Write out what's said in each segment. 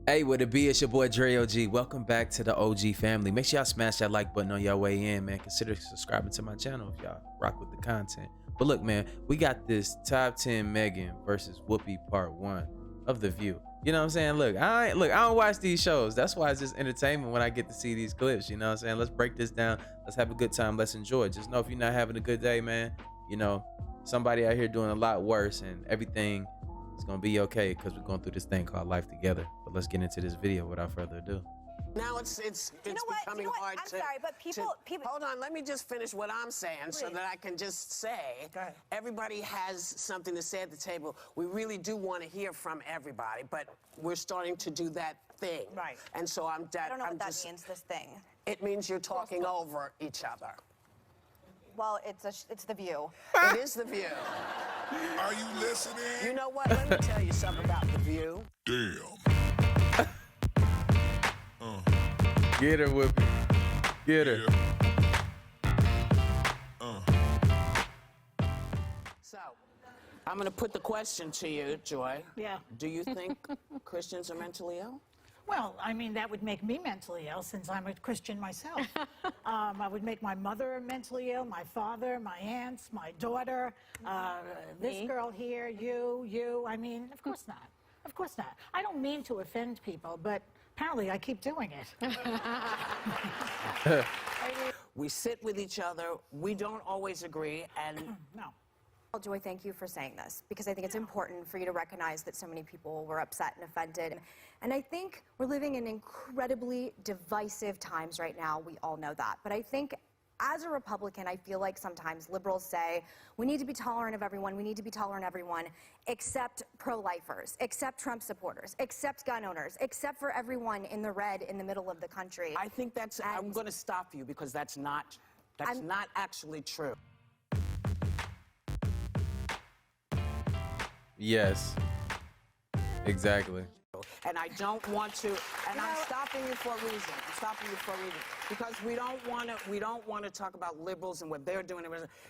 Hey, what it be? It's your boy DREOG. Welcome back to the OG family. Make sure y'all smash that like button on your way in, man. Consider subscribing to my channel if y'all rock with the content. But look, man, we got this top 10 Meghan versus Whoopi part 1 of The View. You know what I'm saying? Look, I don't watch these shows. That's why it's just entertainment when I get to see these clips. You know what I'm saying? Let's break this down. Let's have a good time. Let's enjoy it. Just know if you're not having a good day, man, you know, somebody out here doing a lot worse, and everything it's gonna be okay because we're going through this thing called life together. But let's get into this video without further ado. Now it's becoming hard to. I'm sorry, but people. Hold on, let me just finish what I'm saying so that I can just say. Everybody has something to say at the table. We really do want to hear from everybody, but we're starting to do that thing. Right. And so I don't know what that means. This thing. It means you're talking over each other. Well, it's The View. It is The View. Are you listening? You know what? Let me tell you something about The View. Damn. Get her, Whoopi. Get her. So, I'm going to put the question to you, Joy. Yeah. Do you think Christians are mentally ill? Well, I mean, that would make me mentally ill since I'm a Christian myself. I would make my mother mentally ill, my father, my aunts, my daughter, this girl here, you. I mean, of course not. Of course not. I don't mean to offend people, but apparently I keep doing it. We sit with each other. We don't always agree, and No. Well, Joy, thank you for saying this, because I think it's important for you to recognize that so many people were upset and offended. And I think we're living in incredibly divisive times right now. We all know that. But I think as a Republican, I feel like sometimes liberals say, we need to be tolerant of everyone, we need to be tolerant of everyone, except pro-lifers, except Trump supporters, except gun owners, except for everyone in the red in the middle of the country. I think that's, I'm going to stop you because that's not actually true. Yes. Exactly. And I don't want to, and I'm stopping you for a reason. I'm stopping you for a reason. Because we don't want to talk about liberals and what they're doing.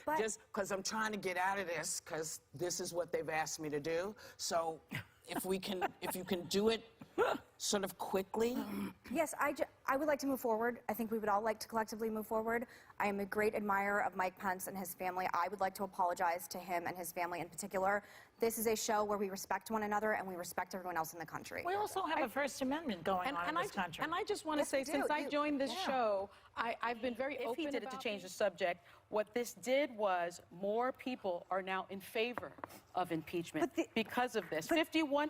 But just because I'm trying to get out of this, because this is what they've asked me to do. So if you can do it sort of quickly. Yes, I would like to move forward. I think we would all like to collectively move forward. I am a great admirer of Mike Pence and his family. I would like to apologize to him and his family in particular. This is a show where we respect one another and we respect everyone else in the country. We also have a First Amendment going on in this country. And I just want to say, since I joined this show, I've been very open. If he did it to change the subject, what this did was more people are now in favor of impeachment because of this. 51%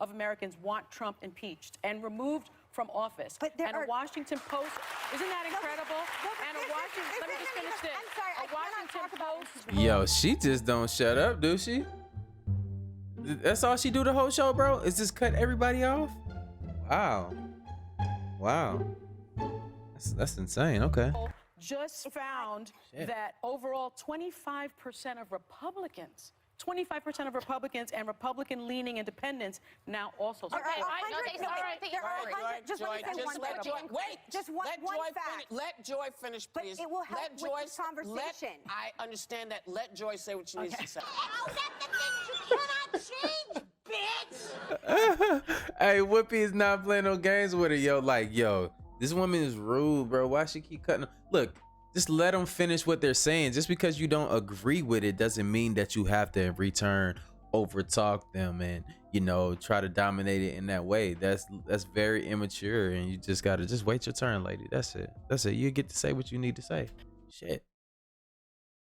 of Americans want Trump impeached and removed from office. And a Washington Post, isn't that incredible? And a Washington, let me just finish this. I'm sorry, I cannot talk about Yo, she just don't shut up, do she? That's all she do the whole show, bro? Is just cut everybody off? Wow. Wow. That's insane. Okay. Just found that overall 25% of Republicans, 25% of Republicans and Republican-leaning independents now also support. Just let me say one thing. Wait. Just one fact. Let Joy finish, please. But it will help with this conversation. I understand that. Let Joy say what she needs to say. Oh, that's the things you cannot change, bitch! Hey, Whoopi is not playing no games with her, yo. Like, yo, this woman is rude, bro. Why she keep cutting? Look, just let them finish what they're saying. Just because you don't agree with it doesn't mean that you have to return, over-talk them, and, you know, try to dominate it in that way. That's very immature, and you just gotta just wait your turn, lady. That's it. That's it. You get to say what you need to say. Shit.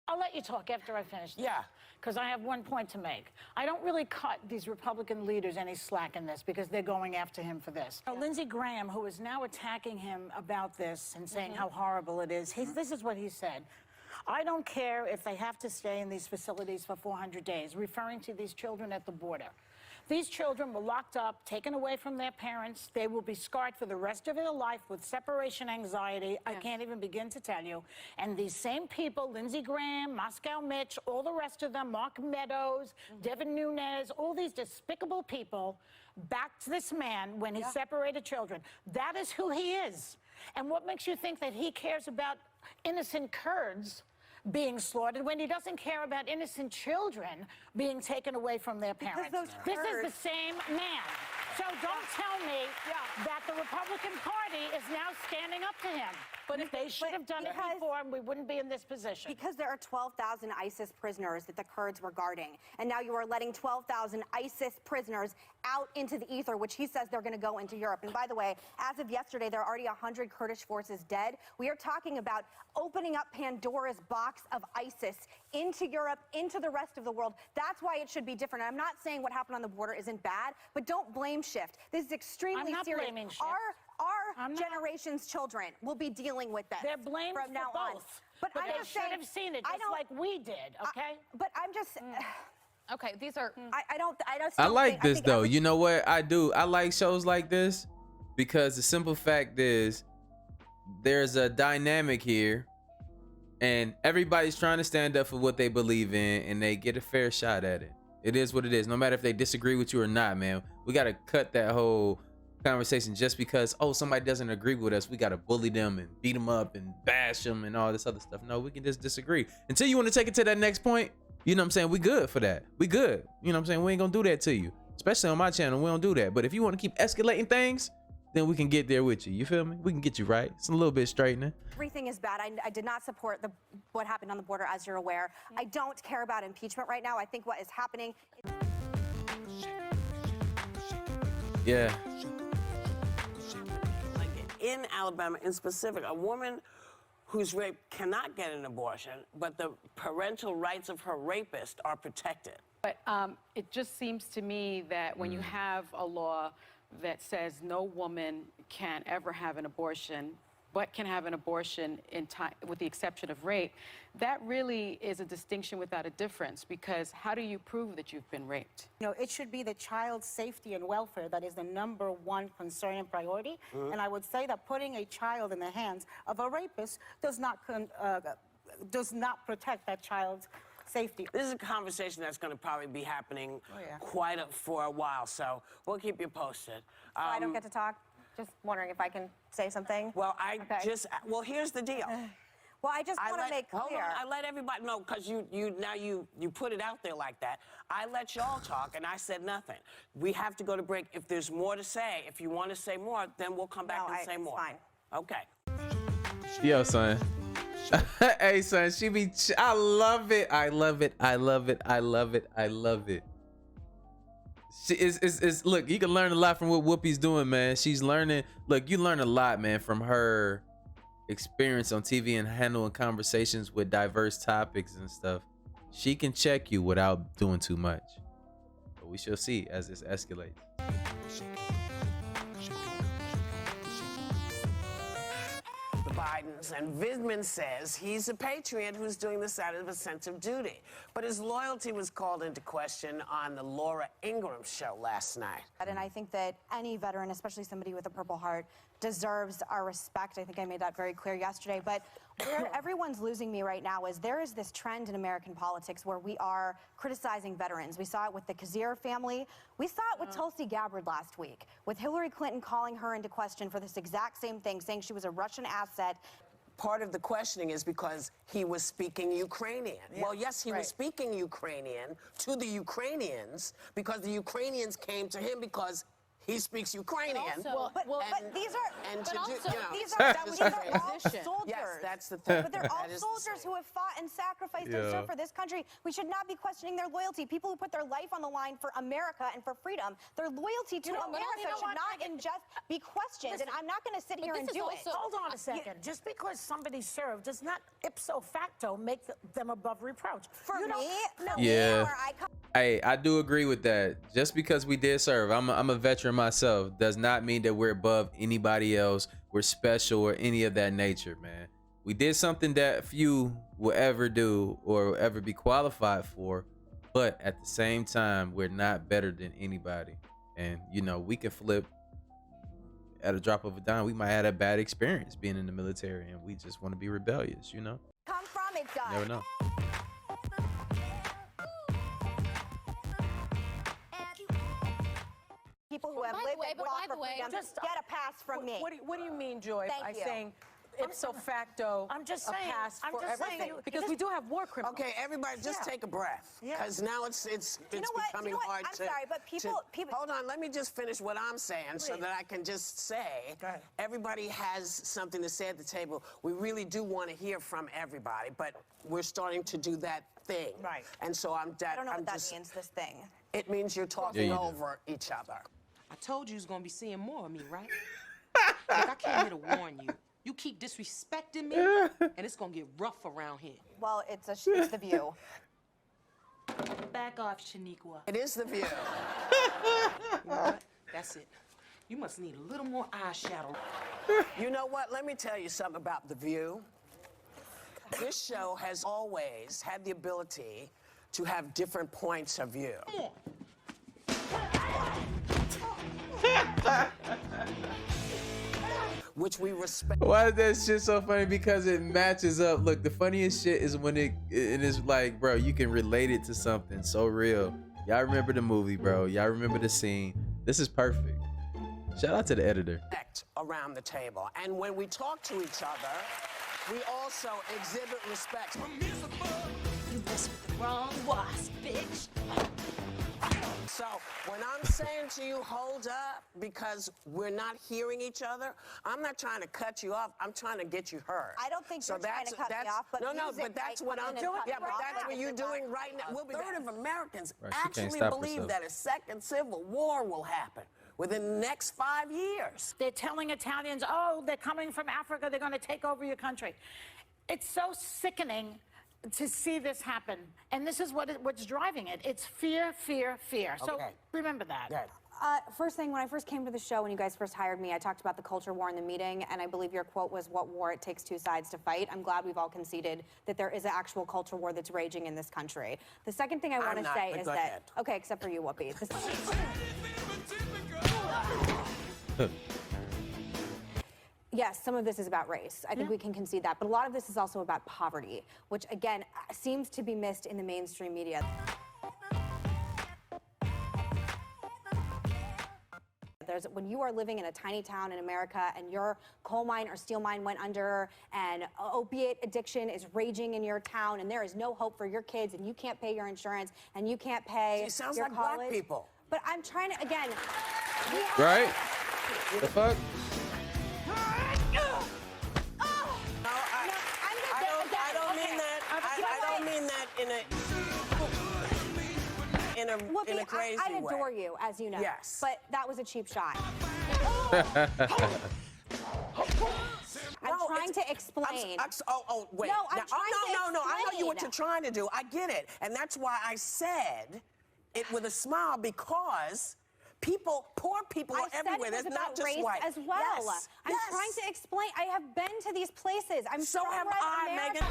I'll let you talk after I finish this. Yeah. Because I have one point to make. I don't really cut these Republican leaders any slack in this because they're going after him for this. Lindsey Graham, who is now attacking him about this and saying how horrible it is, this is what he said. I don't care if they have to stay in these facilities for 400 days, referring to these children at the border. These children were locked up, taken away from their parents. They will be scarred for the rest of their life with separation anxiety. I can't even begin to tell you. And these same people, Lindsey Graham, Moscow Mitch, all the rest of them, Mark Meadows, Devin Nunes, all these despicable people backed this man when he separated children. That is who he is. And what makes you think that he cares about innocent Kurds being slaughtered when he doesn't care about innocent children being taken away from their parents? This is the same man. So don't tell me that the Republican Party is now standing up to him. But if they should have done it before, we wouldn't be in this position. Because there are 12,000 ISIS prisoners that the Kurds were guarding. And now you are letting 12,000 ISIS prisoners out into the ether, which he says they're going to go into Europe. And by the way, as of yesterday, there are already 100 Kurdish forces dead. We are talking about opening up Pandora's box of ISIS into Europe, into the rest of the world. That's why it should be different. I'm not saying what happened on the border isn't bad, but don't blame shift. This is extremely I'm not serious. blaming shift. Our generation's children will be dealing with this. They're blamed from now for on. both. But I'm they just should saying, have seen it just like we did, okay? but I'm just. Okay, these are. I like this though. You know what I do? I like shows like this because the simple fact is there's a dynamic here, and everybody's trying to stand up for what they believe in, and they get a fair shot at it. It is what it is. No matter if they disagree with you or not, man. We gotta cut that whole conversation just because somebody doesn't agree with us. We gotta bully them and beat them up and bash them and all this other stuff. No, we can just disagree. Until you want to take it to that next point, you know what I'm saying? We good for that. We good. You know what I'm saying? We ain't gonna do that to you. Especially on my channel, we don't do that. But if you want to keep escalating things, then we can get there with you. You feel me? We can get you right. It's a little bit straightening. Everything is bad. I did not support what happened on the border, as you're aware. I don't care about impeachment right now. I think what is happening. Yeah. Like in Alabama, in specific, a woman who's raped cannot get an abortion, but the parental rights of her rapist are protected. But it just seems to me that when you have a law that says no woman can ever have an abortion, but can have an abortion in time, with the exception of rape, that really is a distinction without a difference, because how do you prove that you've been raped? You know, it should be the child's safety and welfare that is the #1 concern and priority. And I would say that putting a child in the hands of a rapist does not protect that child's safety. This is a conversation that's going to probably be happening for a while, so we'll keep you posted. I don't get to talk. Just wondering if I can say something. Well, well, here's the deal. Well, I just want to make clear. Hold on, I let everybody know, because you put it out there like that. I let y'all talk, and I said nothing. We have to go to break. If there's more to say, if you want to say more, then we'll come back and say more. Fine. Okay. Yo, son. Hey, son, I love it. I love it. I love it. I love it. I love it. She is look, you can learn a lot from what Whoopi's doing, man. She's learning. Look, you learn a lot, man, from her experience on TV and handling conversations with diverse topics and stuff. She can check you without doing too much. But we shall see as this escalates. The Bidens, and Vidman says he's a patriot who's doing this out of a sense of duty. But his loyalty was called into question on the Laura Ingraham show last night. And I think that any veteran, especially somebody with a Purple Heart, deserves our respect. I think I made that very clear yesterday. But where everyone's losing me right now is there is this trend in American politics where we are criticizing veterans. We saw it with the Kazir family. We saw it with Tulsi Gabbard last week, with Hillary Clinton calling her into question for this exact same thing, saying she was a Russian asset. Part of the questioning is because he was speaking Ukrainian. Yeah, well, yes, he was speaking Ukrainian to the Ukrainians because the Ukrainians came to him because he speaks Ukrainian. But these are these are all soldiers. Yes, that's the thing. But they're all soldiers who have fought and sacrificed and served for this country. We should not be questioning their loyalty. People who put their life on the line for America and for freedom, their loyalty to America should not just be questioned. And I'm not going to sit here and do it. Hold on a second. Just because somebody served does not ipso facto make them above reproach. For me, no. Yeah. Hey, I do agree with that. Just because we did serve, I'm a veteran myself, does not mean that we're above anybody else. We're special or any of that nature, man. We did something that few will ever do or ever be qualified for, but at the same time, we're not better than anybody. And you know, we can flip at a drop of a dime. We might have had a bad experience being in the military, and we just want to be rebellious, you know? Come from it, guys. Never know. People who have lived and fought for freedom just get a pass from me. What do you mean, Joy, by saying ipso facto I'm just a saying, pass I'm for just saying, everything. Because we do have war criminals. Okay, everybody, just take a breath, because now it's becoming hard I'm to. sorry, but people. Hold on, let me just finish what I'm saying so that I can just say. Everybody has something to say at the table. We really do want to hear from everybody, but we're starting to do that thing. Right. And so I don't know what that means. This thing. It means you're talking over each other. I told you was gonna be seeing more of me, right? Look, I came here to warn you. You keep disrespecting me, and it's gonna get rough around here. Well, it's the View. Back off, Shaniqua. It is The View. You know what? That's it. You must need a little more eyeshadow. You know what? Let me tell you something about The View. This show has always had the ability to have different points of view. Which we respect. Why is that shit so funny? Because it matches up. Look, the funniest shit is when it is like, bro, you can relate it to something so real. Y'all remember the movie, bro. Y'all remember the scene. This is perfect. Shout out to the editor. Around the table. And when we talk to each other, we also exhibit respect. You mess with the wrong wasp, bitch. So when I'm saying to you, hold up, because we're not hearing each other, I'm not trying to cut you off. I'm trying to get you heard. I don't think you're trying to cut me off, but no, music but that's might what come I'm in and doing. cut Yeah, me but off. that's what you're doing right now. A third of Americans Right, she can't actually stop believe herself. that a second civil war will happen within the next 5 years. They're telling Italians, oh, they're coming from Africa, they're going to take over your country. It's so sickening to see this happen. And this is what's driving it. It's fear, fear, fear. So remember that. Good. First thing, when I first came to the show, when you guys first hired me, I talked about the culture war in the meeting, and I believe your quote was, "What war it takes two sides to fight." I'm glad we've all conceded that there is an actual culture war that's raging in this country. The second thing I want to say is that, okay, except for you, Whoopi. Yes, some of this is about race. I think we can concede that. But a lot of this is also about poverty, which, again, seems to be missed in the mainstream media. When you are living in a tiny town in America and your coal mine or steel mine went under and opiate addiction is raging in your town and there is no hope for your kids and you can't pay your insurance and you can't pay It sounds your like college. black people. But I'm trying to, again, Right? The fuck? I don't mean that. I don't mean that in a crazy way. I adore you, as you know. Yes. But that was a cheap shot. I'm trying to explain. Wait. No, I'm trying to I know what explain. you're trying to do. I get it. And that's why I said it with a smile, because poor people are everywhere. There's not just race white. as well. Yes. I'm trying to explain. I have been to these places. I'm So have I, Meghan.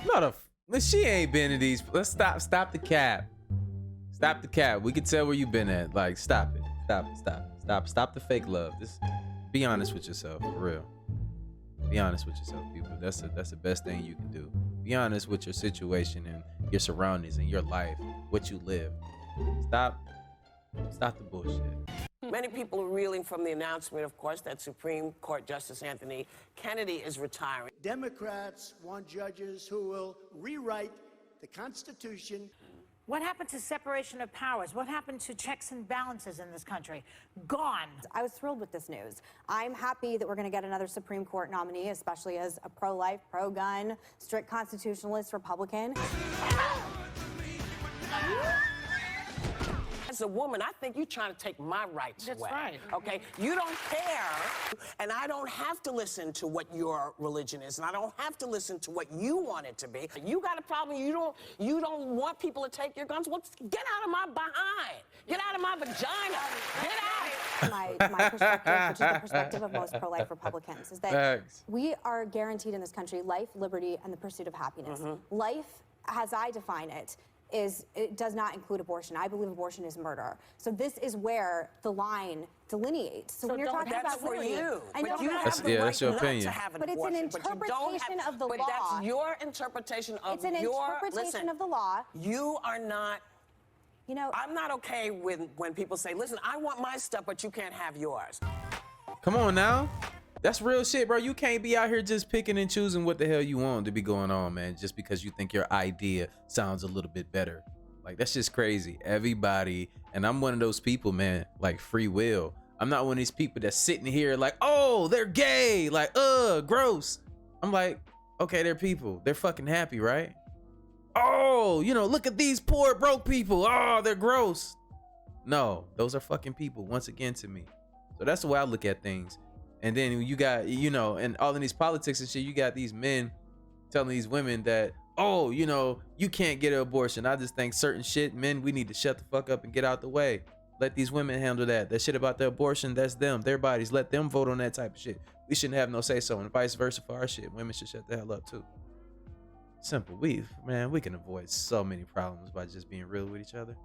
No, she ain't been to these. Let's stop the cap. Stop the cap. We can tell where you been at. Like, stop it. Stop the fake love. Just be honest with yourself, for real. Be honest with yourself, people. That's the best thing you can do. Be honest with your situation and your surroundings and your life, what you live. Stop the bullshit. Many people are reeling from the announcement, of course, that Supreme Court Justice Anthony Kennedy is retiring. Democrats want judges who will rewrite the Constitution. What happened to separation of powers? What happened to checks and balances in this country? Gone. I was thrilled with this news. I'm happy that we're going to get another Supreme Court nominee, especially as a pro-life, pro-gun, strict constitutionalist Republican. As a woman, I think you're trying to take my rights away. That's right. Okay? You don't care, and I don't have to listen to what your religion is, and I don't have to listen to what you want it to be. You got a problem. You don't want people to take your guns. Well, get out of my behind. Get out of my vagina. Get out. My perspective, which is the perspective of most pro-life Republicans, is that we are guaranteed in this country life, liberty, and the pursuit of happiness. Life, as I define it, it does not include abortion. I believe abortion is murder. So this is where the line delineates. So when you're talking about liberty, I know that's your opinion. But it's an interpretation of the law. But that's your interpretation of It's an interpretation of the law. You are not. You know, I'm not okay when people say, "Listen, I want my stuff, but you can't have yours." Come on now. That's real shit, bro. You can't be out here just picking and choosing what the hell you want to be going on, man, just because you think your idea sounds a little bit better. Like, that's just crazy. Everybody, and I'm one of those people, man, like free will. I'm not one of these people that's sitting here like, oh, they're gay, like, gross. I'm like, okay, they're people. They're fucking happy, right? Oh, you know, look at these poor broke people. Oh, they're gross. No, those are fucking people, once again, to me. So that's the way I look at things. And then you got, you know, and all in these politics and shit, you got these men telling these women that, oh, you know, you can't get an abortion. I just think certain shit, men, we need to shut the fuck up and get out the way. Let these women handle that. That shit about the abortion, that's them, their bodies. Let them vote on that type of shit. We shouldn't have no say so, and vice versa for our shit. Women should shut the hell up too. Simple. We can avoid so many problems by just being real with each other.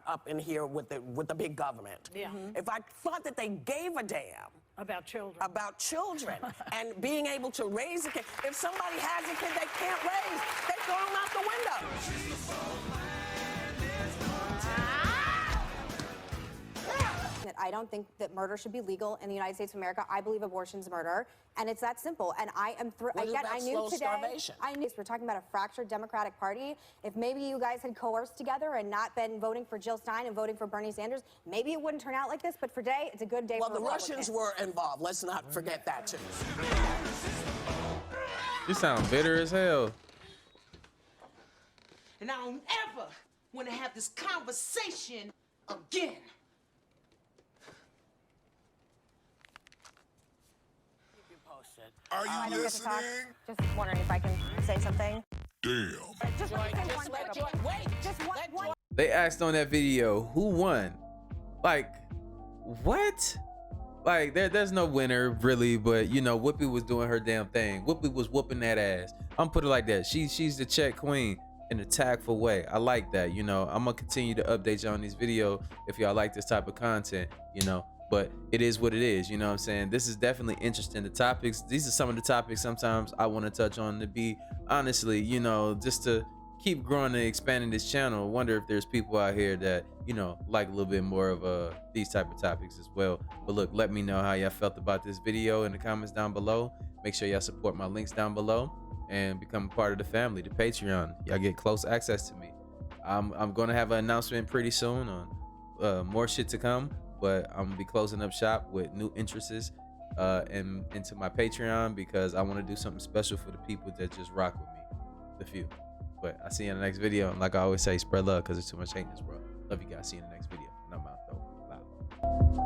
Up in here with the big government. Yeah. If I thought that they gave a damn About children. about children and being able to raise a kid, if somebody has a kid they can't raise, they throw them out the window. I don't think that murder should be legal in the United States of America. I believe abortion's murder, and it's that simple. And I am What again, about I knew slow today. starvation? I knew we're talking about a fractured Democratic Party. If maybe you guys had coerced together and not been voting for Jill Stein and voting for Bernie Sanders, maybe it wouldn't turn out like this. But for today, it's a good day. Well, for the Republicans. Russians were involved. Let's not forget that too. You sound bitter as hell. And I don't ever want to have this conversation again. Are I you don't get to talk. listening? Just wondering if I can say something. Damn. Just one. They asked on that video who won. Like, what? Like, there's no winner really, but you know, Whoopi was doing her damn thing. Whoopi was whooping that ass. I'm put it like that. She's the check queen in a tactful way. I like that. You know, I'm gonna continue to update y'all on these videos if y'all like this type of content, you know. But it is what it is, you know what I'm saying? This is definitely interesting. The topics, these are some of the topics sometimes I want to touch on, to be honestly, you know, just to keep growing and expanding this channel. I wonder if there's people out here that, you know, like a little bit more of these type of topics as well. But look, let me know how y'all felt about this video in the comments down below. Make sure y'all support my links down below and become a part of the family, the Patreon. Y'all get close access to me. I'm gonna have an announcement pretty soon on more shit to come. But I'm gonna be closing up shop with new interests and into my Patreon, because I want to do something special for the people that just rock with me, the few. But I see you in the next video, and like I always say, spread love, because there's too much hate in this world. Love you guys. See you in the next video, and I'm out though. Bye.